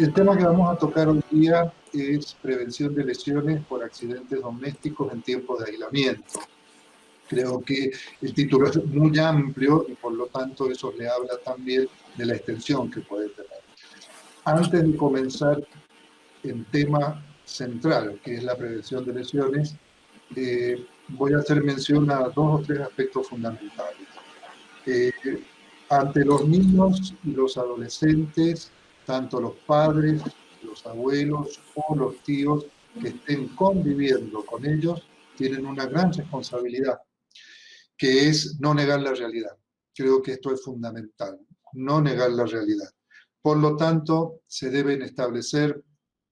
El tema que vamos a tocar hoy día es prevención de lesiones por accidentes domésticos en tiempos de aislamiento. Creo que el título es muy amplio y por lo tanto eso le habla también de la extensión que puede tener. Antes de comenzar el tema central, que es la prevención de lesiones, voy a hacer mención a dos o tres aspectos fundamentales. Eh, Ante los niños y los adolescentes, tanto los padres, los abuelos o los tíos que estén conviviendo con ellos tienen una gran responsabilidad, que es no negar la realidad. Creo que esto es fundamental, no negar la realidad. Por lo tanto, se deben establecer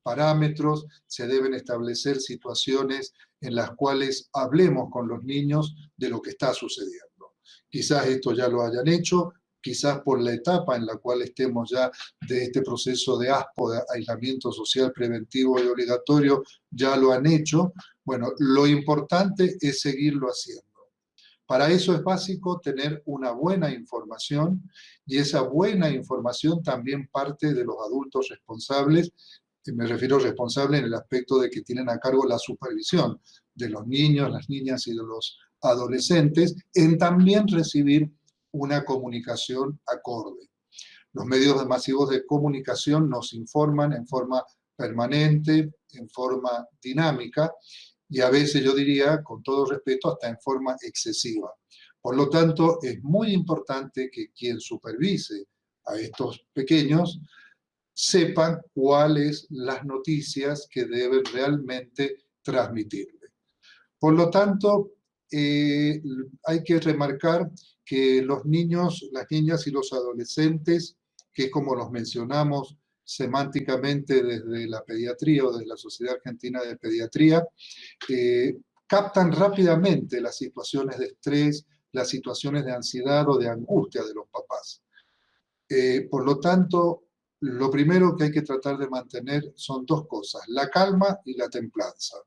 parámetros, se deben establecer situaciones en las cuales hablemos con los niños de lo que está sucediendo. Quizás esto ya lo hayan hecho, quizás por la etapa en la cual estemos ya de este proceso de ASPO, de aislamiento social preventivo y obligatorio, ya lo han hecho. Bueno, lo importante es seguirlo haciendo. Para eso es básico tener una buena información y esa buena información también parte de los adultos responsables. Me refiero responsable en el aspecto de que tienen a cargo la supervisión de los niños, las niñas y de los adolescentes, en también recibir una comunicación acorde. Los medios masivos de comunicación nos informan en forma permanente, en forma dinámica, y a veces yo diría, con todo respeto, hasta en forma excesiva. Por lo tanto, es muy importante que quien supervise a estos pequeños sepan cuáles las noticias que deben realmente transmitirle. Por lo tanto, hay que remarcar que los niños, las niñas y los adolescentes, que como los mencionamos semánticamente desde la pediatría o desde la Sociedad Argentina de Pediatría, captan rápidamente las situaciones de estrés, las situaciones de ansiedad o de angustia de los papás. Por lo tanto, lo primero que hay que tratar de mantener son dos cosas, la calma y la templanza.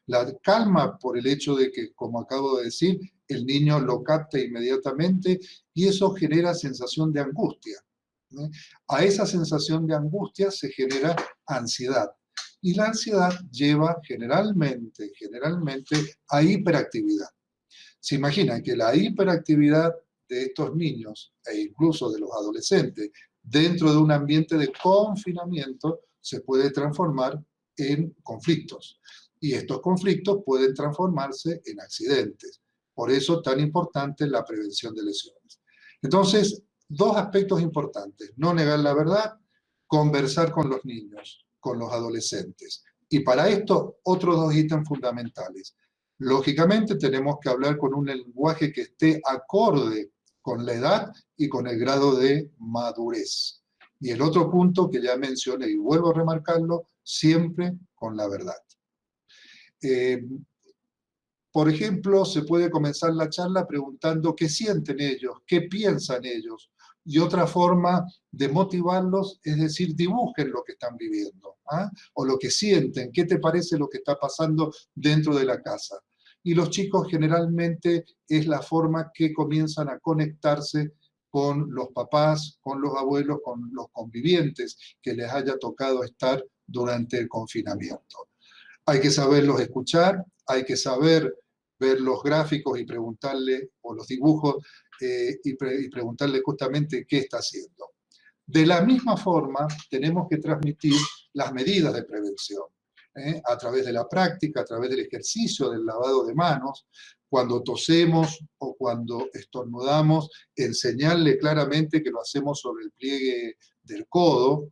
La calma por el hecho de que, como acabo de decir, el niño lo capta inmediatamente y eso genera sensación de angustia. A esa sensación de angustia se genera ansiedad. Y la ansiedad lleva generalmente a hiperactividad. Se imagina que la hiperactividad de estos niños e incluso de los adolescentes dentro de un ambiente de confinamiento se puede transformar en conflictos. Y estos conflictos pueden transformarse en accidentes. Por eso tan importante la prevención de lesiones. Entonces, dos aspectos importantes. No negar la verdad, conversar con los niños, con los adolescentes. Y para esto, otros dos ítems fundamentales. Lógicamente, tenemos que hablar con un lenguaje que esté acorde con la edad y con el grado de madurez. Y el otro punto que ya mencioné y vuelvo a remarcarlo, siempre con la verdad. Por ejemplo, se puede comenzar la charla preguntando qué sienten ellos, qué piensan ellos. Y otra forma de motivarlos es decir, dibujen lo que están viviendo, ¿ah? O lo que sienten, qué te parece lo que está pasando dentro de la casa. Y los chicos generalmente es la forma que comienzan a conectarse con los papás, con los abuelos, con los convivientes que les haya tocado estar durante el confinamiento. Hay que saberlos escuchar, hay que saber ver los gráficos y preguntarle, o los dibujos, y preguntarle justamente qué está haciendo. De la misma forma, tenemos que transmitir las medidas de prevención, a través de la práctica, a través del ejercicio del lavado de manos, cuando tosemos o cuando estornudamos, enseñarle claramente que lo hacemos sobre el pliegue del codo,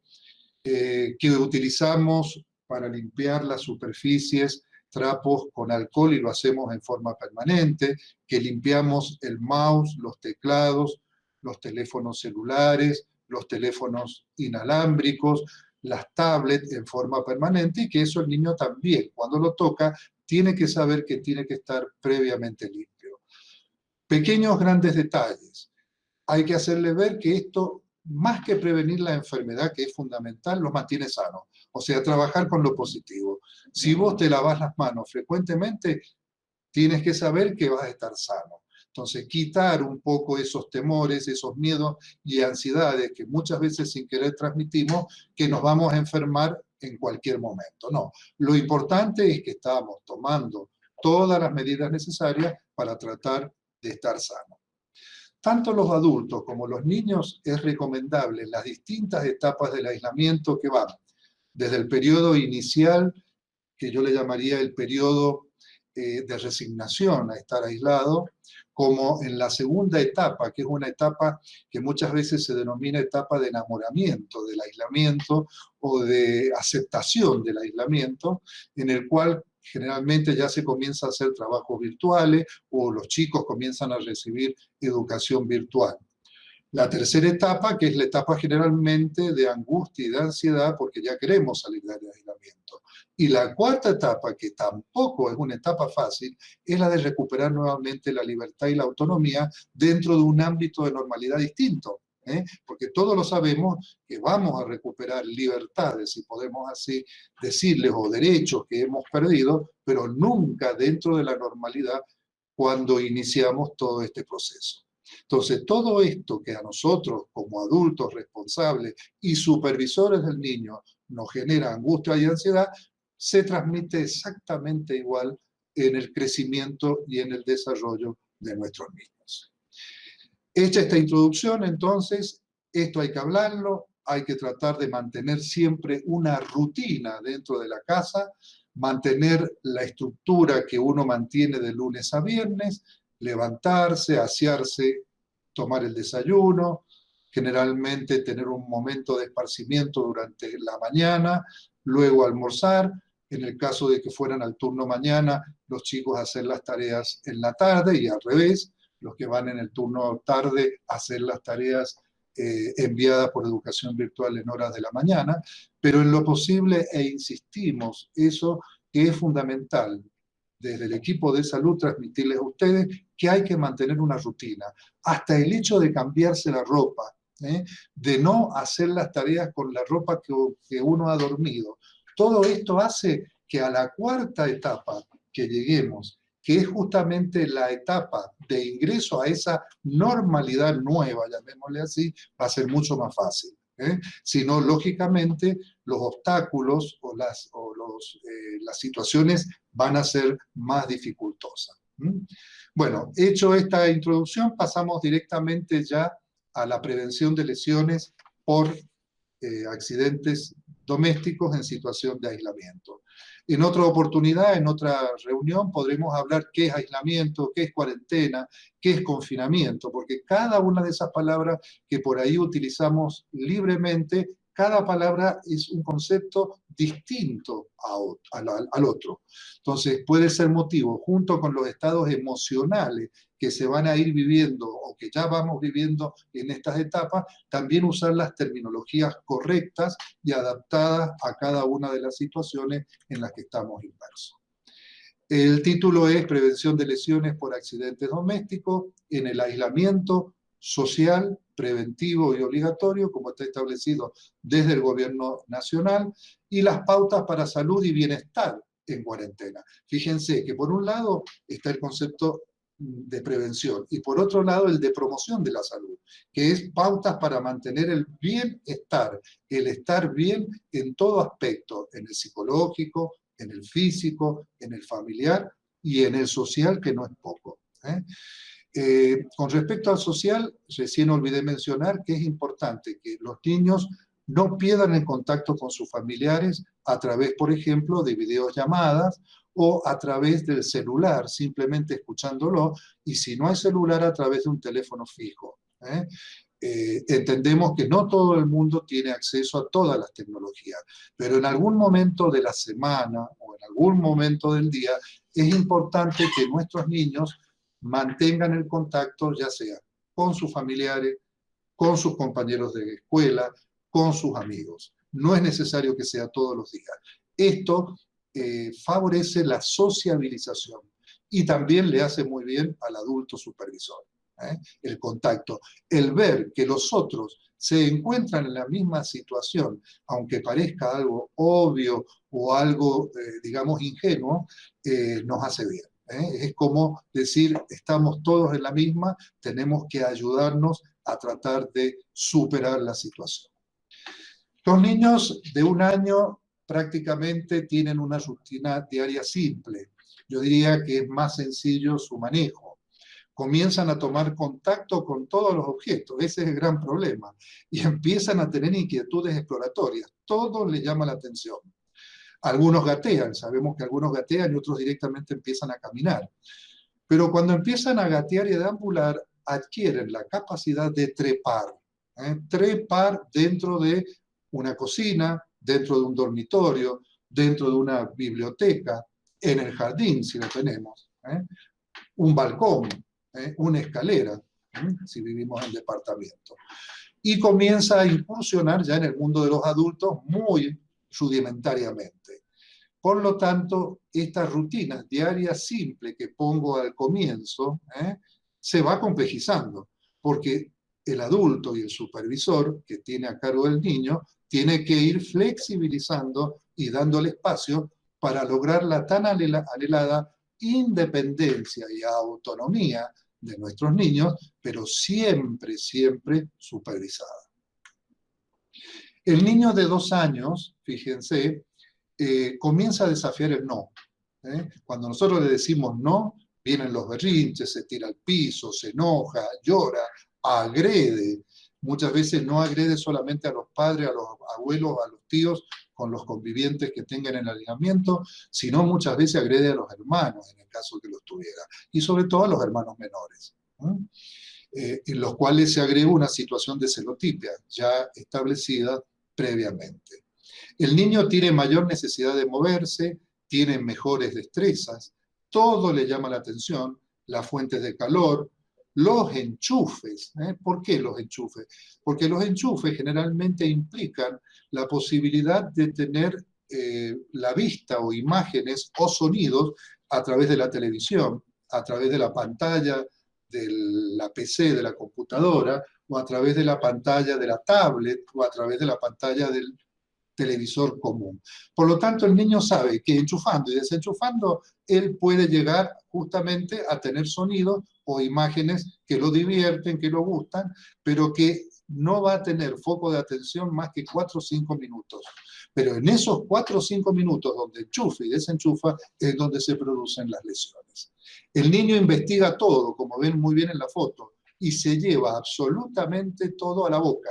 que utilizamos para limpiar las superficies trapos con alcohol y lo hacemos en forma permanente, que limpiamos el mouse, los teclados, los teléfonos celulares, los teléfonos inalámbricos, las tablets en forma permanente y que eso el niño también, cuando lo toca, tiene que saber que tiene que estar previamente limpio. Pequeños grandes detalles. Hay que hacerle ver que esto, más que prevenir la enfermedad, que es fundamental, los mantiene sanos. O sea, trabajar con lo positivo. Si vos te lavas las manos frecuentemente, tienes que saber que vas a estar sano. Entonces, quitar un poco esos temores, esos miedos y ansiedades que muchas veces sin querer transmitimos, que nos vamos a enfermar en cualquier momento. No, lo importante es que estamos tomando todas las medidas necesarias para tratar de estar sanos. Tanto los adultos como los niños es recomendable en las distintas etapas del aislamiento que van desde el periodo inicial, que yo le llamaría el periodo de resignación a estar aislado, como en la segunda etapa, que es una etapa que muchas veces se denomina etapa de enamoramiento del aislamiento o de aceptación del aislamiento, en el cual generalmente ya se comienza a hacer trabajos virtuales o los chicos comienzan a recibir educación virtual. La tercera etapa, que es la etapa generalmente de angustia y de ansiedad, porque ya queremos salir del aislamiento. Y la cuarta etapa, que tampoco es una etapa fácil, es la de recuperar nuevamente la libertad y la autonomía dentro de un ámbito de normalidad distinto. Porque todos lo sabemos que vamos a recuperar libertades, si podemos así decirles, o derechos que hemos perdido, pero nunca dentro de la normalidad cuando iniciamos todo este proceso. Entonces, todo esto que a nosotros, como adultos responsables y supervisores del niño, nos genera angustia y ansiedad, se transmite exactamente igual en el crecimiento y en el desarrollo de nuestros niños. Hecha esta introducción, entonces, esto hay que hablarlo, hay que tratar de mantener siempre una rutina dentro de la casa, mantener la estructura que uno mantiene de lunes a viernes, levantarse, asearse, tomar el desayuno, generalmente tener un momento de esparcimiento durante la mañana, luego almorzar, en el caso de que fueran al turno mañana, los chicos hacer las tareas en la tarde y al revés, los que van en el turno tarde hacer las tareas enviadas por educación virtual en horas de la mañana, pero en lo posible, e insistimos, eso que es fundamental, desde el equipo de salud transmitirles a ustedes que hay que mantener una rutina, hasta el hecho de cambiarse la ropa, de no hacer las tareas con la ropa que uno ha dormido. Todo esto hace que a la cuarta etapa que lleguemos, que es justamente la etapa de ingreso a esa normalidad nueva, llamémosle así, va a ser mucho más fácil. Sino, lógicamente, los obstáculos o las situaciones van a ser más dificultosas. Bueno, hecho esta introducción, pasamos directamente ya a la prevención de lesiones por accidentes domésticos en situación de aislamiento. En otra oportunidad, en otra reunión, podremos hablar qué es aislamiento, qué es cuarentena, qué es confinamiento, porque cada una de esas palabras que por ahí utilizamos libremente, cada palabra es un concepto distinto al otro. Entonces puede ser motivo, junto con los estados emocionales que se van a ir viviendo o que ya vamos viviendo en estas etapas, también usar las terminologías correctas y adaptadas a cada una de las situaciones en las que estamos inmersos. El título es Prevención de lesiones por accidentes domésticos en el aislamiento social, preventivo y obligatorio, como está establecido desde el gobierno nacional, y las pautas para salud y bienestar en cuarentena. Fíjense que por un lado está el concepto de prevención y por otro lado el de promoción de la salud, que es pautas para mantener el bienestar, el estar bien en todo aspecto, en el psicológico, en el físico, en el familiar y en el social, que no es poco. Con respecto al social, recién olvidé mencionar que es importante que los niños no pierdan el contacto con sus familiares a través, por ejemplo, de videollamadas o a través del celular, simplemente escuchándolo, y si no hay celular, a través de un teléfono fijo. Entendemos que no todo el mundo tiene acceso a todas las tecnologías, pero en algún momento de la semana o en algún momento del día es importante que nuestros niños mantengan el contacto, ya sea con sus familiares, con sus compañeros de escuela, con sus amigos. No es necesario que sea todos los días. Esto favorece la sociabilización y también le hace muy bien al adulto supervisor. El contacto, el ver que los otros se encuentran en la misma situación, aunque parezca algo obvio o algo, digamos, ingenuo, nos hace bien. Es como decir, estamos todos en la misma, tenemos que ayudarnos a tratar de superar la situación. Los niños de 1 año prácticamente tienen una rutina diaria simple. Yo diría que es más sencillo su manejo. Comienzan a tomar contacto con todos los objetos, ese es el gran problema, y empiezan a tener inquietudes exploratorias, todo les llama la atención. Algunos gatean, sabemos que algunos gatean y otros directamente empiezan a caminar, pero cuando empiezan a gatear y a deambular, adquieren la capacidad de trepar, trepar dentro de una cocina, dentro de un dormitorio, dentro de una biblioteca, en el jardín si lo tenemos, un balcón, una escalera, si vivimos en departamento. Y comienza a incursionar ya en el mundo de los adultos muy rudimentariamente. Por lo tanto, estas rutinas diarias simples que pongo al comienzo, se va complejizando, porque el adulto y el supervisor que tiene a cargo del niño tiene que ir flexibilizando y dándole espacio para lograr la tan anhelada independencia y autonomía de nuestros niños, pero siempre, siempre supervisada. El niño de 2 años, fíjense, comienza a desafiar el no. Cuando nosotros le decimos no, vienen los berrinches, se tira al piso, se enoja, llora, agrede. Muchas veces no agrede solamente a los padres, a los abuelos, a los tíos, con los convivientes que tengan en el alejamiento, sino muchas veces agrede a los hermanos, en el caso que los tuviera, y sobre todo a los hermanos menores, en los cuales se agrega una situación de celotipia ya establecida previamente. El niño tiene mayor necesidad de moverse, tiene mejores destrezas, todo le llama la atención, las fuentes de calor, los enchufes. ¿Por qué los enchufes? Porque los enchufes generalmente implican la posibilidad de tener la vista o imágenes o sonidos a través de la televisión, a través de la pantalla de la PC, de la computadora, o a través de la pantalla de la tablet, o a través de la pantalla del televisor común. Por lo tanto, el niño sabe que enchufando y desenchufando, él puede llegar justamente a tener sonidos o imágenes que lo divierten, que lo gustan, pero que no va a tener foco de atención más que 4 o 5 minutos. Pero en esos 4 o 5 minutos donde enchufa y desenchufa es donde se producen las lesiones. El niño investiga todo, como ven muy bien en la foto, y se lleva absolutamente todo a la boca.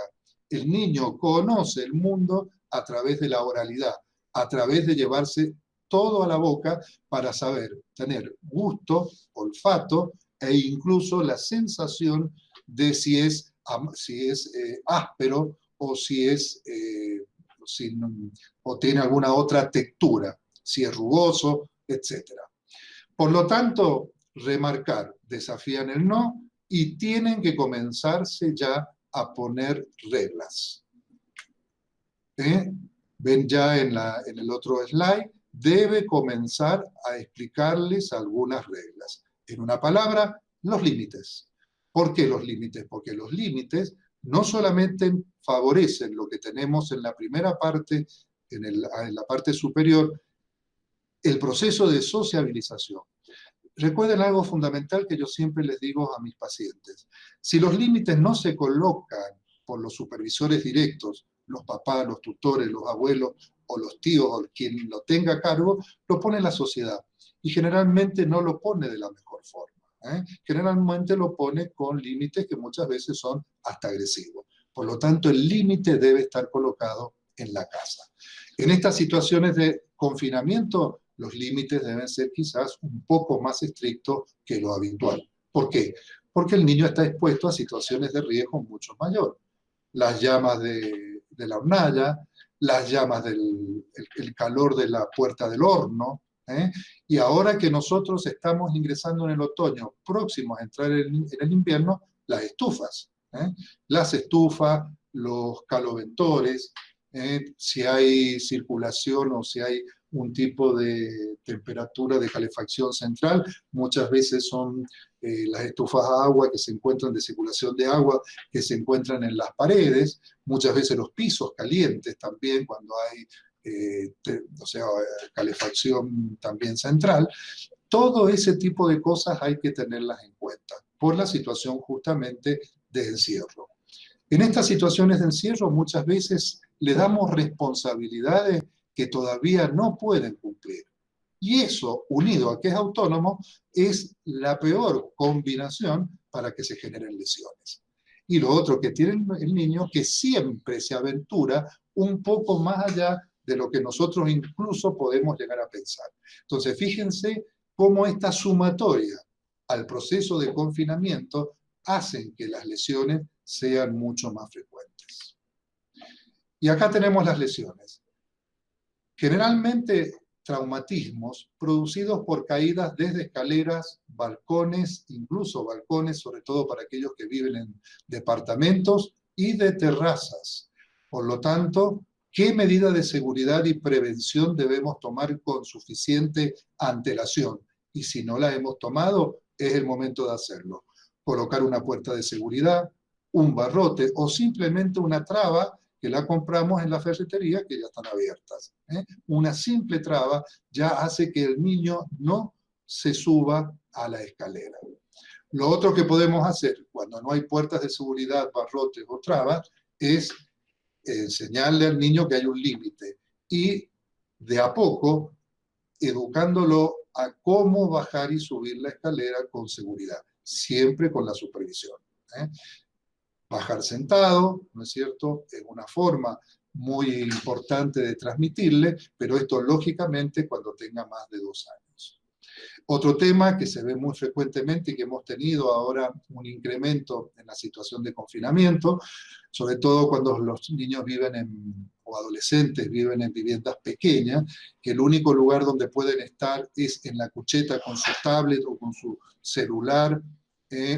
El niño conoce el mundo a través de la oralidad, a través de llevarse todo a la boca para saber tener gusto, olfato e incluso la sensación de si es áspero o si es o tiene alguna otra textura, si es rugoso, etc. Por lo tanto, remarcar, desafían el no y tienen que comenzarse ya a poner reglas. Ven ya en el otro slide, debe comenzar a explicarles algunas reglas. En una palabra, los límites. ¿Por qué los límites? Porque los límites no solamente favorecen lo que tenemos en la primera parte, en la parte superior, el proceso de sociabilización. Recuerden algo fundamental que yo siempre les digo a mis pacientes. Si los límites no se colocan por los supervisores directos, los papás, los tutores, los abuelos o los tíos o quien lo tenga a cargo, lo pone la sociedad. Y generalmente no lo pone de la mejor forma. Generalmente lo pone con límites que muchas veces son hasta agresivos. Por lo tanto, el límite debe estar colocado en la casa. En estas situaciones de confinamiento, los límites deben ser quizás un poco más estrictos que lo habitual. ¿Por qué? Porque el niño está expuesto a situaciones de riesgo mucho mayor. Las llamas de la hornalla, las llamas el calor de la puerta del horno, y ahora que nosotros estamos ingresando en el otoño, próximos a entrar en el invierno, las estufas. Las estufas, los caloventores, si hay circulación o si hay un tipo de temperatura de calefacción central, muchas veces son las estufas a agua que se encuentran de circulación de agua, que se encuentran en las paredes, muchas veces los pisos calientes también cuando hay calefacción también central. Todo ese tipo de cosas hay que tenerlas en cuenta por la situación justamente de encierro. En estas situaciones de encierro muchas veces le damos responsabilidades que todavía no pueden cumplir. Y eso, unido a que es autónomo, es la peor combinación para que se generen lesiones. Y lo otro que tiene el niño, que siempre se aventura un poco más allá de lo que nosotros incluso podemos llegar a pensar. Entonces, fíjense cómo esta sumatoria al proceso de confinamiento hacen que las lesiones sean mucho más frecuentes. Y acá tenemos las lesiones. Generalmente traumatismos producidos por caídas desde escaleras, balcones, incluso balcones, sobre todo para aquellos que viven en departamentos y de terrazas. Por lo tanto, ¿qué medida de seguridad y prevención debemos tomar con suficiente antelación? Y si no la hemos tomado, es el momento de hacerlo. Colocar una puerta de seguridad, un barrote o simplemente una traba que la compramos en la ferretería, que ya están abiertas. Una simple traba ya hace que el niño no se suba a la escalera. Lo otro que podemos hacer cuando no hay puertas de seguridad, barrotes o trabas es enseñarle al niño que hay un límite y de a poco educándolo a cómo bajar y subir la escalera con seguridad, siempre con la supervisión. Bajar sentado, ¿no es cierto? Es una forma muy importante de transmitirle, pero esto lógicamente cuando tenga más de 2 años. Otro tema que se ve muy frecuentemente y que hemos tenido ahora un incremento en la situación de confinamiento, sobre todo cuando los niños viven o adolescentes viven en viviendas pequeñas, que el único lugar donde pueden estar es en la cucheta con su tablet o con su celular,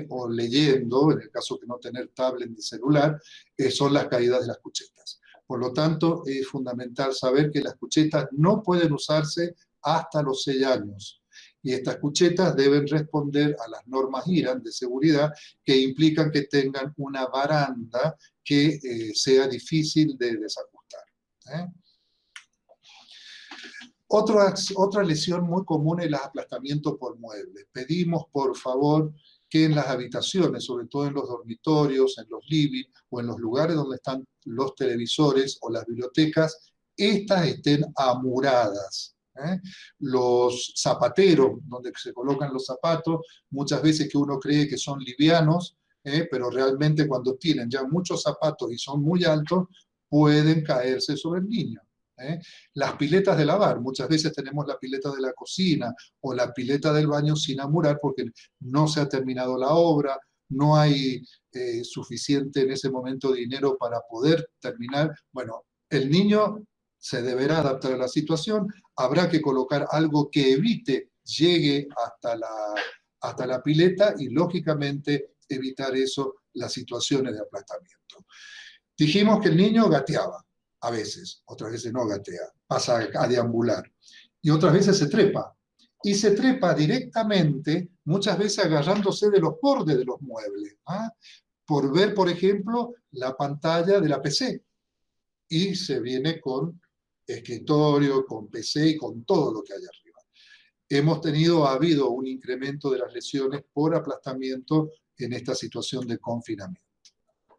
o leyendo, en el caso de no tener tablet ni celular, son las caídas de las cuchetas. Por lo tanto, es fundamental saber que las cuchetas no pueden usarse hasta los 6 años. Y estas cuchetas deben responder a las normas IRAN de seguridad que implican que tengan una baranda que sea difícil de desajustar. Otra lesión muy común es el aplastamiento por muebles. Pedimos, por favor, que en las habitaciones, sobre todo en los dormitorios, en los living o en los lugares donde están los televisores o las bibliotecas, estas estén amuradas. Los zapateros, donde se colocan los zapatos, muchas veces que uno cree que son livianos, pero realmente cuando tienen ya muchos zapatos y son muy altos, pueden caerse sobre el niño. Las piletas de lavar, muchas veces tenemos la pileta de la cocina o la pileta del baño sin amurar porque no se ha terminado la obra, no hay suficiente en ese momento dinero para poder terminar. Bueno, el niño se deberá adaptar a la situación, habrá que colocar algo que evite llegue hasta la pileta y lógicamente evitar eso, las situaciones de aplastamiento. Dijimos que el niño gateaba, a veces, otras veces no gatea, pasa a deambular, y otras veces se trepa. Y se trepa directamente, muchas veces agarrándose de los bordes de los muebles, por ver, por ejemplo, la pantalla de la PC. Y se viene con escritorio, con PC y con todo lo que hay arriba. Ha habido un incremento de las lesiones por aplastamiento en esta situación de confinamiento.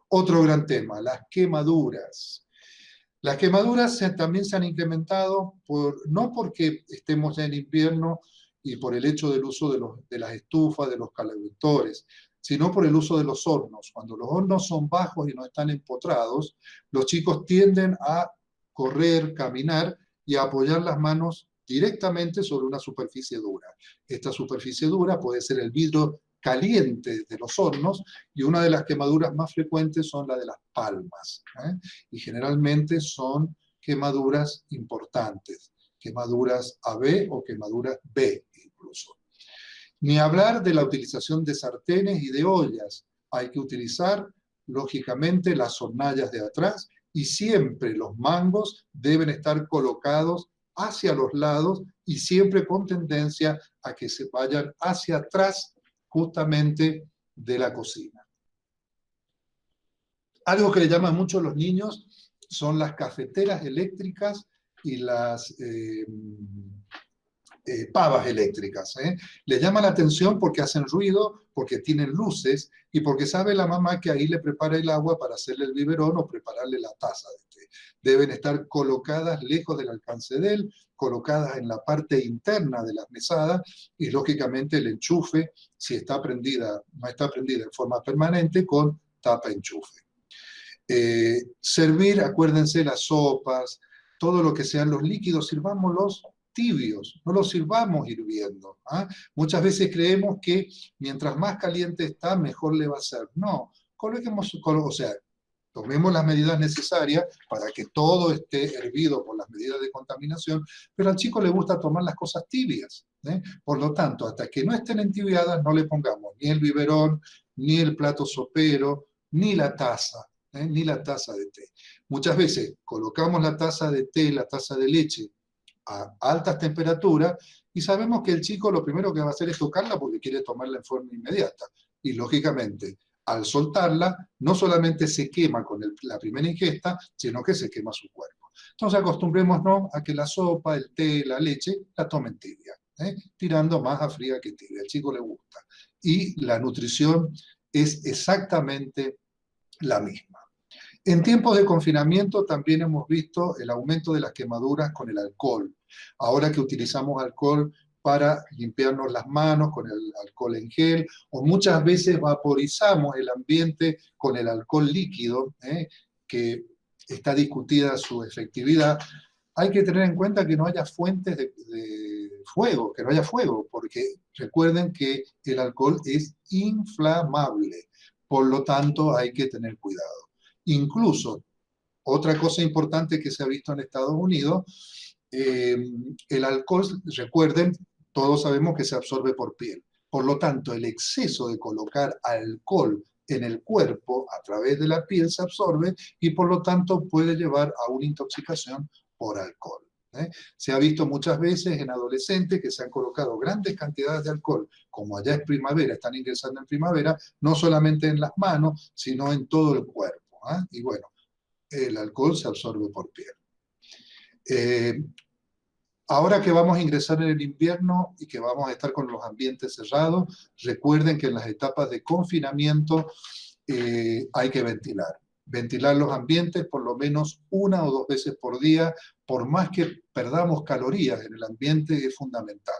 Otro gran tema, las quemaduras. Las quemaduras también se han incrementado, no porque estemos ya en invierno y por el hecho del uso de las estufas, de los calefactores, sino por el uso de los hornos. Cuando los hornos son bajos y no están empotrados, los chicos tienden a correr, caminar y a apoyar las manos directamente sobre una superficie dura. Esta superficie dura puede ser el vidrio caliente de los hornos y una de las quemaduras más frecuentes son las de las palmas. Y generalmente son quemaduras importantes, quemaduras AB o quemaduras B incluso. Ni hablar de la utilización de sartenes y de ollas. Hay que utilizar, lógicamente, las hornallas de atrás y siempre los mangos deben estar colocados hacia los lados y siempre con tendencia a que se vayan hacia atrás justamente de la cocina. Algo que le llama mucho a los niños son las cafeteras eléctricas y pavas eléctricas. Les llama la atención porque hacen ruido, porque tienen luces y porque sabe la mamá que ahí le prepara el agua para hacerle el biberón o prepararle la taza de té. Deben estar colocadas lejos del alcance de él, colocadas en la parte interna de las mesadas y lógicamente el enchufe, si está prendida, no está prendida en forma permanente, con tapa enchufe. Servir, acuérdense, las sopas, todo lo que sean los líquidos, sirvámoslos tibios, no los sirvamos hirviendo. ¿Ah? Muchas veces creemos que mientras más caliente está, mejor le va a ser. No, o sea, tomemos las medidas necesarias para que todo esté hervido por las medidas de contaminación, pero al chico le gusta tomar las cosas tibias. Por lo tanto, hasta que no estén entibiadas, no le pongamos ni el biberón, ni el plato sopero, ni la taza. Ni la taza de té. Muchas veces colocamos la taza de té, la taza de leche a altas temperaturas y sabemos que el chico lo primero que va a hacer es tocarla porque quiere tomarla en forma inmediata. Y lógicamente, al soltarla, no solamente se quema con la primera ingesta, sino que se quema su cuerpo. Entonces acostumbrémonos a que la sopa, el té, la leche, la tomen tibia, tirando más a fría que tibia. Al chico le gusta. Y la nutrición es exactamente la misma. En tiempos de confinamiento también hemos visto el aumento de las quemaduras con el alcohol. Ahora que utilizamos alcohol para limpiarnos las manos con el alcohol en gel, o muchas veces vaporizamos el ambiente con el alcohol líquido, que está discutida su efectividad, hay que tener en cuenta que no haya fuentes de fuego, que no haya fuego, porque recuerden que el alcohol es inflamable, por lo tanto hay que tener cuidado. Incluso, otra cosa importante que se ha visto en Estados Unidos, el alcohol, recuerden, todos sabemos que se absorbe por piel. Por lo tanto, el exceso de colocar alcohol en el cuerpo a través de la piel se absorbe y por lo tanto puede llevar a una intoxicación por alcohol. Se ha visto muchas veces en adolescentes que se han colocado grandes cantidades de alcohol, como allá es primavera, están ingresando en primavera, no solamente en las manos, sino en todo el cuerpo. Y bueno, el alcohol se absorbe por piel. Ahora que vamos a ingresar en el invierno y que vamos a estar con los ambientes cerrados, recuerden que en las etapas de confinamiento hay que ventilar. Ventilar los ambientes por lo menos 1 o 2 veces por día, por más que perdamos calorías en el ambiente, es fundamental.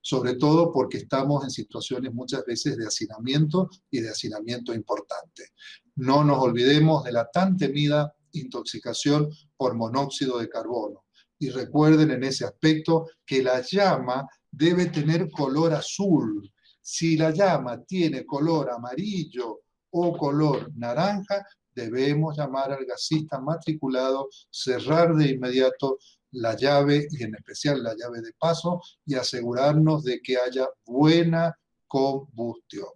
Sobre todo porque estamos en situaciones muchas veces de hacinamiento y de hacinamiento importante. No nos olvidemos de la tan temida intoxicación por monóxido de carbono. Y recuerden en ese aspecto que la llama debe tener color azul. Si la llama tiene color amarillo o color naranja, debemos llamar al gasista matriculado, cerrar de inmediato la llave y en especial la llave de paso y asegurarnos de que haya buena combustión.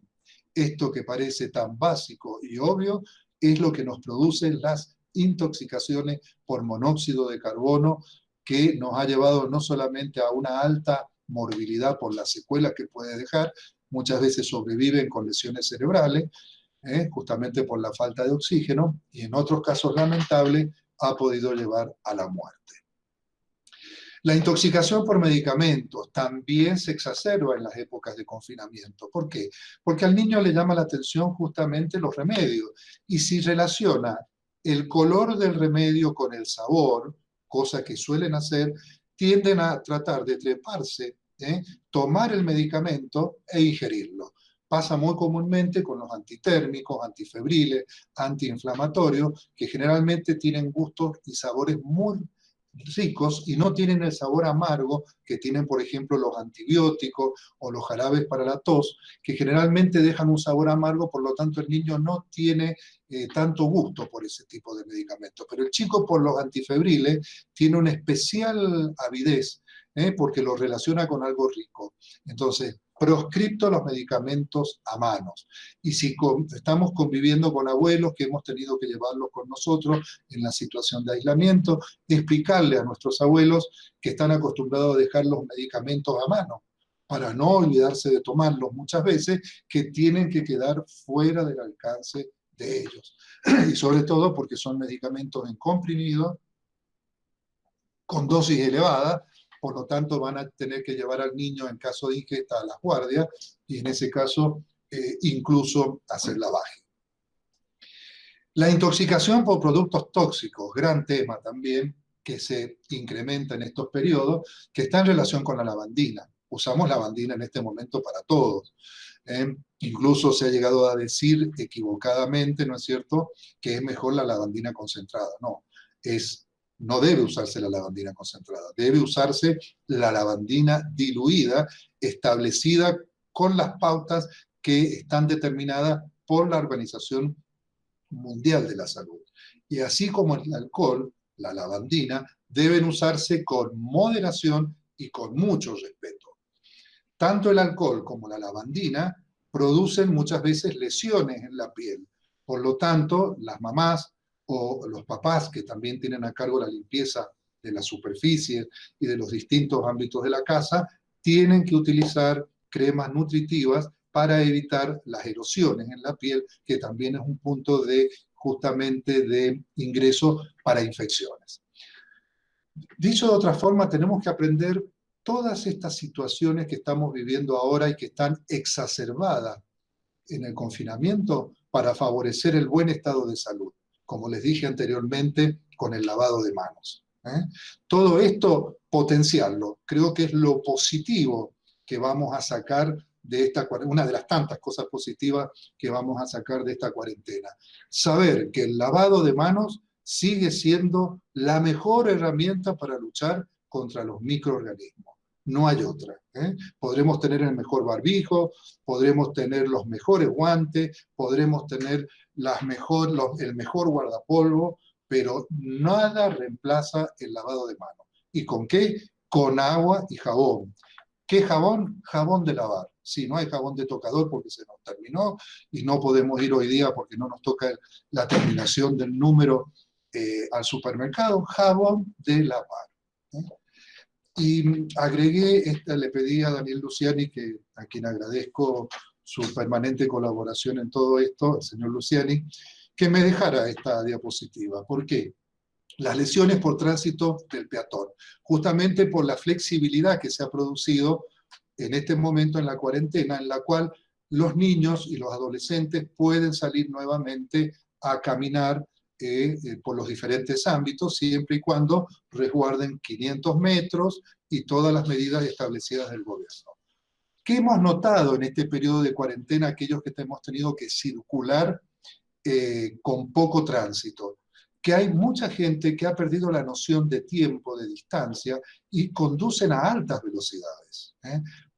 Esto que parece tan básico y obvio es lo que nos produce las intoxicaciones por monóxido de carbono, que nos ha llevado no solamente a una alta morbilidad por las secuelas que puede dejar, muchas veces sobreviven con lesiones cerebrales, justamente por la falta de oxígeno, y en otros casos lamentables ha podido llevar a la muerte. La intoxicación por medicamentos también se exacerba en las épocas de confinamiento. ¿Por qué? Porque al niño le llama la atención justamente los remedios. Y si relaciona el color del remedio con el sabor, cosa que suelen hacer, tienden a tratar de treparse, tomar el medicamento e ingerirlo. Pasa muy comúnmente con los antitérmicos, antifebriles, antiinflamatorios, que generalmente tienen gustos y sabores muy ricos y no tienen el sabor amargo que tienen, por ejemplo, los antibióticos o los jarabes para la tos, que generalmente dejan un sabor amargo, por lo tanto el niño no tiene tanto gusto por ese tipo de medicamentos. Pero el chico, por los antifebriles, tiene una especial avidez, porque lo relaciona con algo rico. Entonces, proscripto los medicamentos a manos. Y si estamos conviviendo con abuelos que hemos tenido que llevarlos con nosotros en la situación de aislamiento, explicarle a nuestros abuelos que están acostumbrados a dejar los medicamentos a mano, para no olvidarse de tomarlos muchas veces, que tienen que quedar fuera del alcance de ellos. Y sobre todo porque son medicamentos en comprimido, con dosis elevada, por lo tanto van a tener que llevar al niño en caso de ingesta a las guardias y en ese caso incluso hacer lavaje. La intoxicación por productos tóxicos, gran tema también, que se incrementa en estos periodos, que está en relación con la lavandina. Usamos lavandina en este momento para todos. Incluso se ha llegado a decir equivocadamente, ¿no es cierto?, que es mejor la lavandina concentrada. No, no debe usarse la lavandina concentrada, debe usarse la lavandina diluida, establecida con las pautas que están determinadas por la Organización Mundial de la Salud. Y así como el alcohol, la lavandina, deben usarse con moderación y con mucho respeto. Tanto el alcohol como la lavandina producen muchas veces lesiones en la piel. Por lo tanto, las mamás o los papás que también tienen a cargo la limpieza de las superficies y de los distintos ámbitos de la casa, tienen que utilizar cremas nutritivas para evitar las erosiones en la piel, que también es un punto de justamente de ingreso para infecciones. Dicho de otra forma, tenemos que aprender todas estas situaciones que estamos viviendo ahora y que están exacerbadas en el confinamiento para favorecer el buen estado de salud, como les dije anteriormente, con el lavado de manos. Todo esto potenciarlo, creo que es lo positivo que vamos a sacar de esta cuarentena, una de las tantas cosas positivas que vamos a sacar de esta cuarentena. Saber que el lavado de manos sigue siendo la mejor herramienta para luchar contra los microorganismos. No hay otra. Podremos tener el mejor barbijo, podremos tener los mejores guantes, podremos tener el mejor guardapolvo, pero nada reemplaza el lavado de manos. ¿Y con qué? Con agua y jabón. ¿Qué jabón? Jabón de lavar. Sí, no hay jabón de tocador porque se nos terminó y no podemos ir hoy día porque no nos toca la terminación del número al supermercado. Jabón de lavar. Y agregué, le pedí a Daniel Luciani, a quien agradezco su permanente colaboración en todo esto, el señor Luciani, que me dejara esta diapositiva. ¿Por qué? Las lesiones por tránsito del peatón, justamente por la flexibilidad que se ha producido en este momento en la cuarentena, en la cual los niños y los adolescentes pueden salir nuevamente a caminar por los diferentes ámbitos, siempre y cuando resguarden 500 metros y todas las medidas establecidas del gobierno. ¿Qué hemos notado en este periodo de cuarentena aquellos que hemos tenido que circular con poco tránsito? Que hay mucha gente que ha perdido la noción de tiempo, de distancia, y conducen a altas velocidades.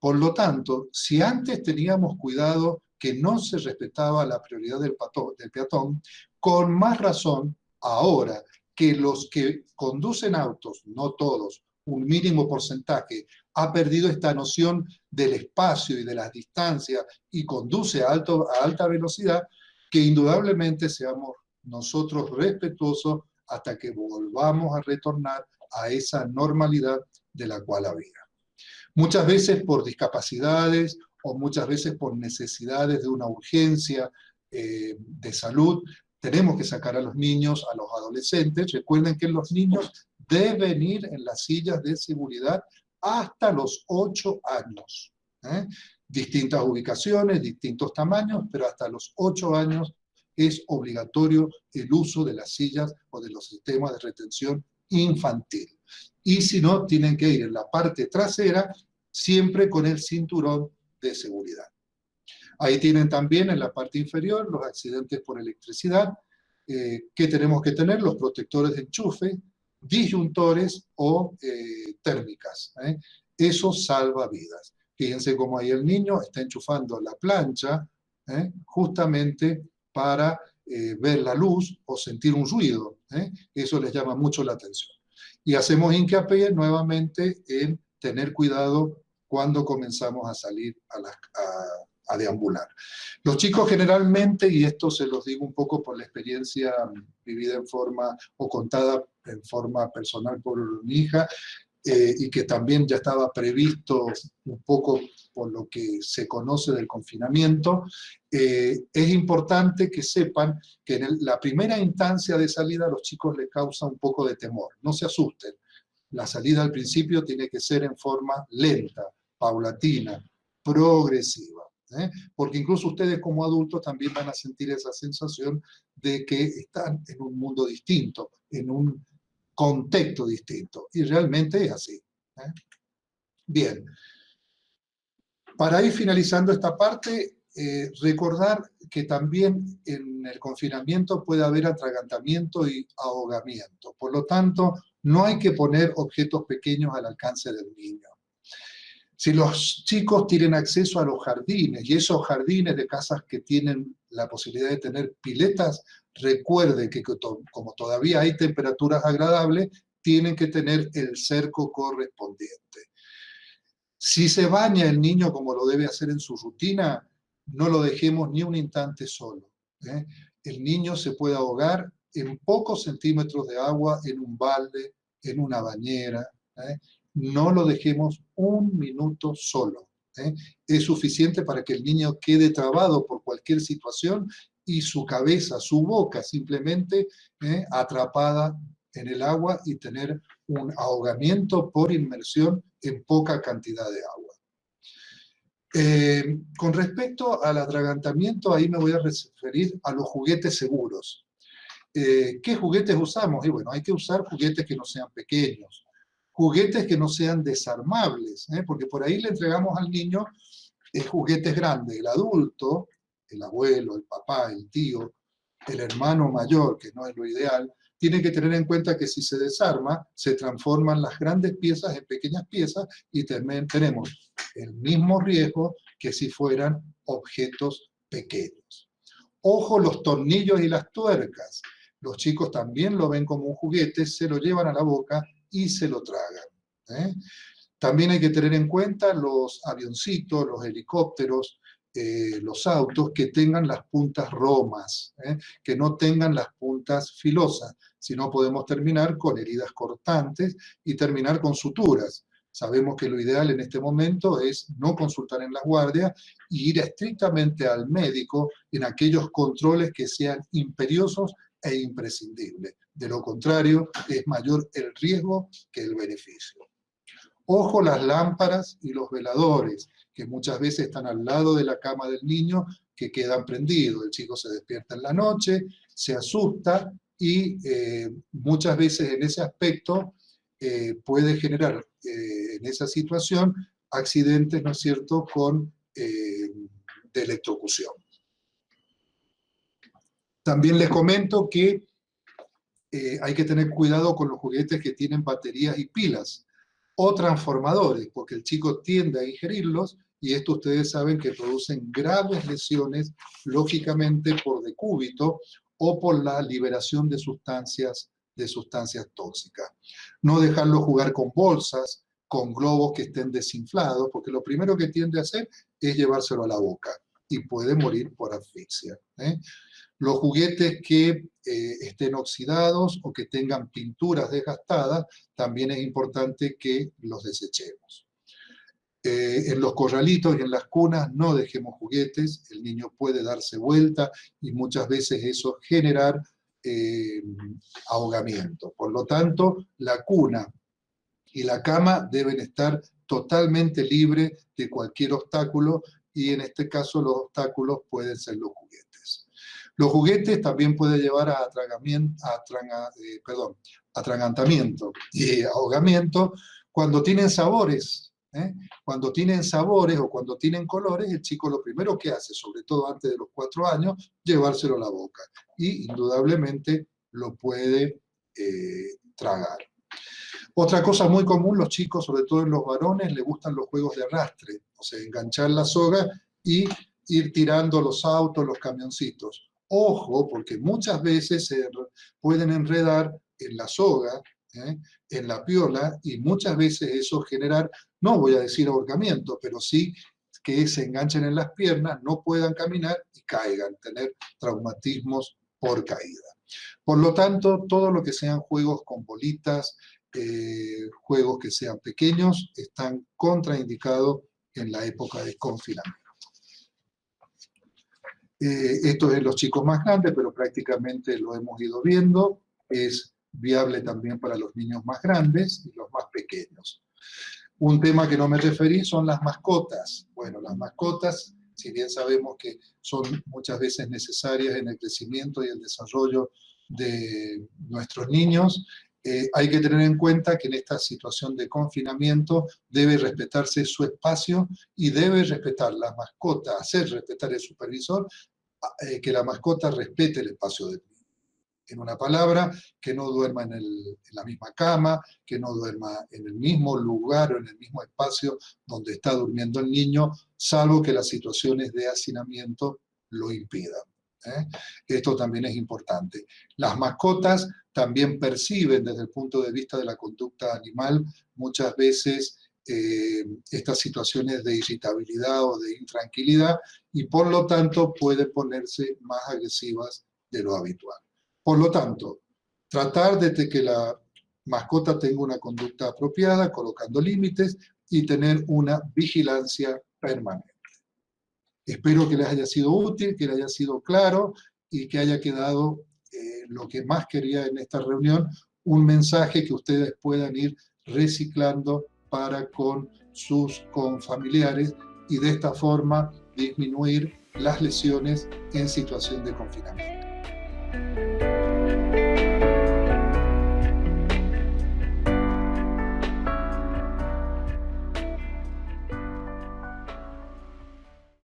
Por lo tanto, si antes teníamos cuidado que no se respetaba la prioridad del peatón, con más razón, ahora que los que conducen autos, no todos, un mínimo porcentaje, ha perdido esta noción del espacio y de las distancias y conduce a alta velocidad, que indudablemente seamos nosotros respetuosos hasta que volvamos a retornar a esa normalidad de la cual había. Muchas veces por discapacidades o muchas veces por necesidades de una urgencia de salud, tenemos que sacar a los niños, a los adolescentes. Recuerden que los niños deben ir en las sillas de seguridad hasta los 8 años. Distintas ubicaciones, distintos tamaños, pero hasta los 8 años es obligatorio el uso de las sillas o de los sistemas de retención infantil. Y si no, tienen que ir en la parte trasera, siempre con el cinturón de seguridad. Ahí tienen también en la parte inferior los accidentes por electricidad, que tenemos que tener, los protectores de enchufe, disyuntores o térmicas. Eso salva vidas. Fíjense cómo ahí el niño está enchufando la plancha, justamente para ver la luz o sentir un ruido. Eso les llama mucho la atención. Y hacemos hincapié nuevamente en tener cuidado cuando comenzamos a salir a deambular. Los chicos generalmente, y esto se los digo un poco por la experiencia vivida en forma o contada en forma personal por mi hija, y que también ya estaba previsto un poco por lo que se conoce del confinamiento, es importante que sepan que en la primera instancia de salida a los chicos les causa un poco de temor. No se asusten. La salida al principio tiene que ser en forma lenta, paulatina, progresiva. Porque incluso ustedes como adultos también van a sentir esa sensación de que están en un mundo distinto, en un contexto distinto. Y realmente es así. Bien. Para ir finalizando esta parte, recordar que también en el confinamiento puede haber atragantamiento y ahogamiento. Por lo tanto, no hay que poner objetos pequeños al alcance del niño. Si los chicos tienen acceso a los jardines, y esos jardines de casas que tienen la posibilidad de tener piletas, recuerden que como todavía hay temperaturas agradables, tienen que tener el cerco correspondiente. Si se baña el niño como lo debe hacer en su rutina, no lo dejemos ni un instante solo. El niño se puede ahogar en pocos centímetros de agua, en un balde, en una bañera. No lo dejemos un minuto solo. Es suficiente para que el niño quede trabado por cualquier situación y su cabeza, su boca simplemente atrapada en el agua y tener un ahogamiento por inmersión en poca cantidad de agua. Con respecto al atragantamiento, ahí me voy a referir a los juguetes seguros. ¿Qué juguetes usamos? Y bueno, hay que usar juguetes que no sean pequeños, juguetes que no sean desarmables, porque por ahí le entregamos al niño juguetes grandes. El adulto, el abuelo, el papá, el tío, el hermano mayor, que no es lo ideal, tiene que tener en cuenta que si se desarma, se transforman las grandes piezas en pequeñas piezas y también tenemos el mismo riesgo que si fueran objetos pequeños. Ojo los tornillos y las tuercas. Los chicos también lo ven como un juguete, se lo llevan a la boca y se lo tragan. También hay que tener en cuenta los avioncitos, los helicópteros, los autos que tengan las puntas romas, que no tengan las puntas filosas, si no podemos terminar con heridas cortantes y terminar con suturas. Sabemos que lo ideal en este momento es no consultar en la guardia y ir estrictamente al médico en aquellos controles que sean imperiosos e imprescindibles. De lo contrario, es mayor el riesgo que el beneficio. Ojo las lámparas y los veladores, que muchas veces están al lado de la cama del niño, que quedan prendidos. El chico se despierta en la noche, se asusta y muchas veces en ese aspecto puede generar en esa situación accidentes, ¿no es cierto?, de electrocución. También les comento que hay que tener cuidado con los juguetes que tienen baterías y pilas o transformadores, porque el chico tiende a ingerirlos y esto ustedes saben que producen graves lesiones, lógicamente por decúbito o por la liberación de sustancias tóxicas. No dejarlo jugar con bolsas, con globos que estén desinflados, porque lo primero que tiende a hacer es llevárselo a la boca y puede morir por asfixia. Los juguetes que estén oxidados o que tengan pinturas desgastadas, también es importante que los desechemos. En los corralitos y en las cunas no dejemos juguetes, el niño puede darse vuelta y muchas veces eso generar ahogamiento. Por lo tanto, la cuna y la cama deben estar totalmente libres de cualquier obstáculo y en este caso los obstáculos pueden ser los juguetes. Los juguetes también pueden llevar a atragantamiento y ahogamiento cuando tienen sabores. Cuando tienen sabores o cuando tienen colores, el chico lo primero que hace, sobre todo antes de los 4 años, llevárselo a la boca y indudablemente lo puede tragar. Otra cosa muy común, los chicos, sobre todo en los varones, les gustan los juegos de arrastre, o sea, enganchar la soga y ir tirando los autos, los camioncitos. Ojo, porque muchas veces se pueden enredar en la soga, en la piola, y muchas veces eso generar, no voy a decir ahorcamiento, pero sí que se enganchen en las piernas, no puedan caminar y caigan, tener traumatismos por caída. Por lo tanto, todo lo que sean juegos con bolitas, juegos que sean pequeños, están contraindicados en la época de confinamiento. Esto es en los chicos más grandes, pero prácticamente lo hemos ido viendo, es viable también para los niños más grandes y los más pequeños. Un tema que no me referí son las mascotas. Bueno, las mascotas, si bien sabemos que son muchas veces necesarias en el crecimiento y el desarrollo de nuestros niños, hay que tener en cuenta que en esta situación de confinamiento debe respetarse su espacio y debe respetar la mascota, hacer respetar el supervisor, que la mascota respete el espacio del niño. En una palabra, que no duerma en la misma cama, que no duerma en el mismo lugar o en el mismo espacio donde está durmiendo el niño, salvo que las situaciones de hacinamiento lo impidan. Esto también es importante. Las mascotas también perciben desde el punto de vista de la conducta animal muchas veces estas situaciones de irritabilidad o de intranquilidad y por lo tanto pueden ponerse más agresivas de lo habitual. Por lo tanto, tratar de que la mascota tenga una conducta apropiada, colocando límites y tener una vigilancia permanente. Espero que les haya sido útil, que les haya sido claro y que haya quedado lo que más quería en esta reunión, un mensaje que ustedes puedan ir reciclando para con sus confamiliares y de esta forma disminuir las lesiones en situación de confinamiento.